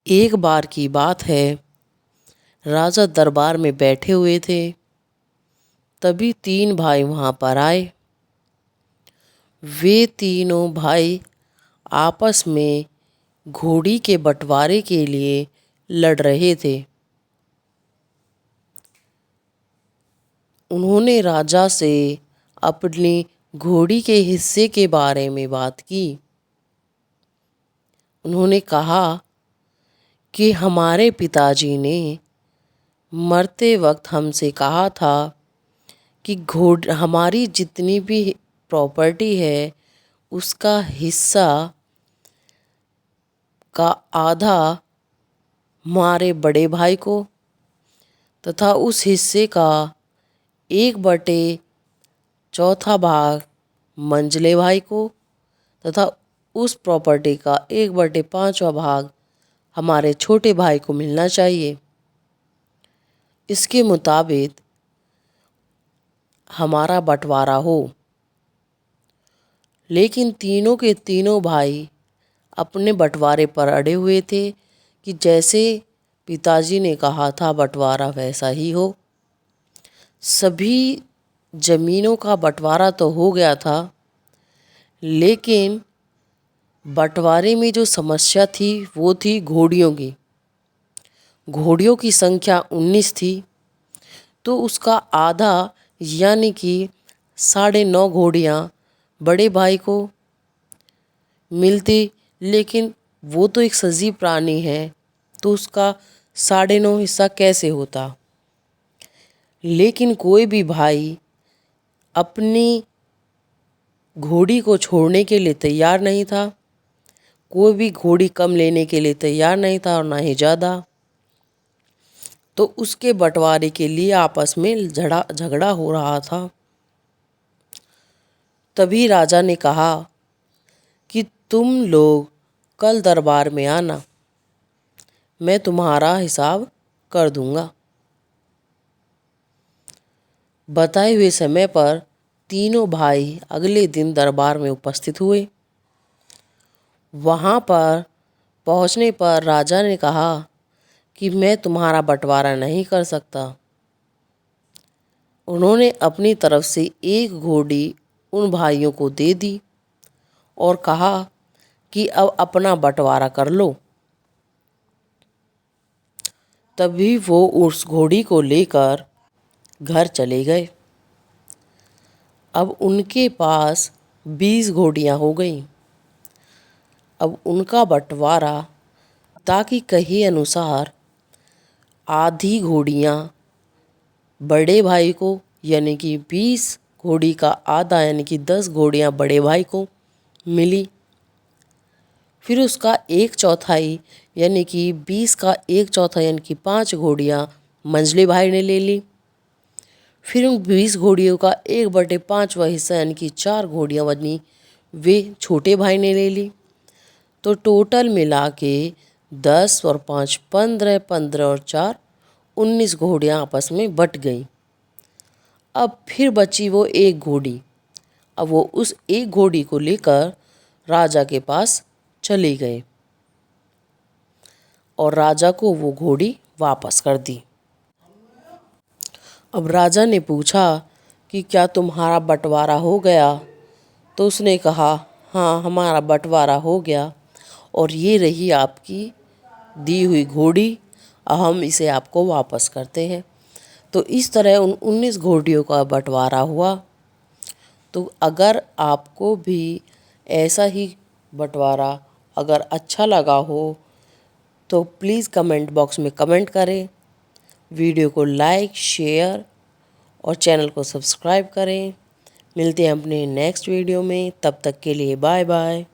एक बार की बात है, राजा दरबार में बैठे हुए थे। तभी तीन भाई वहाँ पर आए। वे तीनों भाई आपस में घोड़ी के बंटवारे के लिए लड़ रहे थे। उन्होंने राजा से अपनी घोड़ी के हिस्से के बारे में बात की। उन्होंने कहा कि हमारे पिताजी ने मरते वक्त हमसे कहा था कि हमारी जितनी भी प्रॉपर्टी है उसका हिस्सा का आधा हमारे बड़े भाई को तथा उस हिस्से का 1/4 भाग मंझले भाई को तथा उस प्रॉपर्टी का 1/5वां भाग हमारे छोटे भाई को मिलना चाहिए। इसके मुताबिक हमारा बंटवारा हो। लेकिन तीनों के तीनों भाई अपने बंटवारे पर अड़े हुए थे कि जैसे पिताजी ने कहा था बंटवारा वैसा ही हो। सभी जमीनों का बंटवारा तो हो गया था, लेकिन बंटवारे में जो समस्या थी वो थी घोड़ियों की। घोड़ियों की संख्या 19 थी, तो उसका आधा यानी कि 9.5 घोड़ियाँ बड़े भाई को मिलती, लेकिन वो तो एक सजीव प्राणी है तो उसका 9.5 हिस्सा कैसे होता। लेकिन कोई भी भाई अपनी घोड़ी को छोड़ने के लिए तैयार नहीं था। कोई भी घोड़ी कम लेने के लिए तैयार नहीं था और ना ही ज़्यादा। तो उसके बंटवारे के लिए आपस में झगड़ा हो रहा था। तभी राजा ने कहा कि तुम लोग कल दरबार में आना, मैं तुम्हारा हिसाब कर दूंगा। बताए हुए समय पर तीनों भाई अगले दिन दरबार में उपस्थित हुए। वहाँ पर पहुँचने पर राजा ने कहा कि मैं तुम्हारा बंटवारा नहीं कर सकता। उन्होंने अपनी तरफ से एक घोड़ी उन भाइयों को दे दी और कहा कि अब अपना बंटवारा कर लो। तभी वो उस घोड़ी को लेकर घर चले गए। अब उनके पास 20 घोड़ियाँ हो गईं। अब उनका बंटवारा ताकि कहे अनुसार आधी घोड़ियाँ बड़े भाई को यानी कि 20 घोड़ी का आधा यानी कि 10 घोड़ियाँ बड़े भाई को मिली। फिर उसका 1/4 यानी कि 20 का 1/4 यानी कि 5 घोड़ियाँ मंझले भाई ने ले ली। फिर उन 20 घोड़ियों का 1/5वां हिस्सा यानी कि 4 घोड़ियाँ बनी वे छोटे भाई ने ले ली। तो टोटल मिला के 10 और 5 15, 15 और 4 19 घोड़ियाँ आपस में बट गईं। अब फिर बची वो एक घोड़ी। अब वो उस एक घोड़ी को लेकर राजा के पास चले गए और राजा को वो घोड़ी वापस कर दी। अब राजा ने पूछा कि क्या तुम्हारा बंटवारा हो गया? तो उसने कहा हाँ, हमारा बंटवारा हो गया और ये रही आपकी दी हुई घोड़ी। अब हम इसे आपको वापस करते हैं। तो इस तरह उन 19 घोड़ियों का बंटवारा हुआ। तो अगर आपको भी ऐसा ही बंटवारा अगर अच्छा लगा हो तो प्लीज़ कमेंट बॉक्स में कमेंट करें, वीडियो को लाइक शेयर और चैनल को सब्सक्राइब करें। मिलते हैं अपने नेक्स्ट वीडियो में, तब तक के लिए बाय बाय।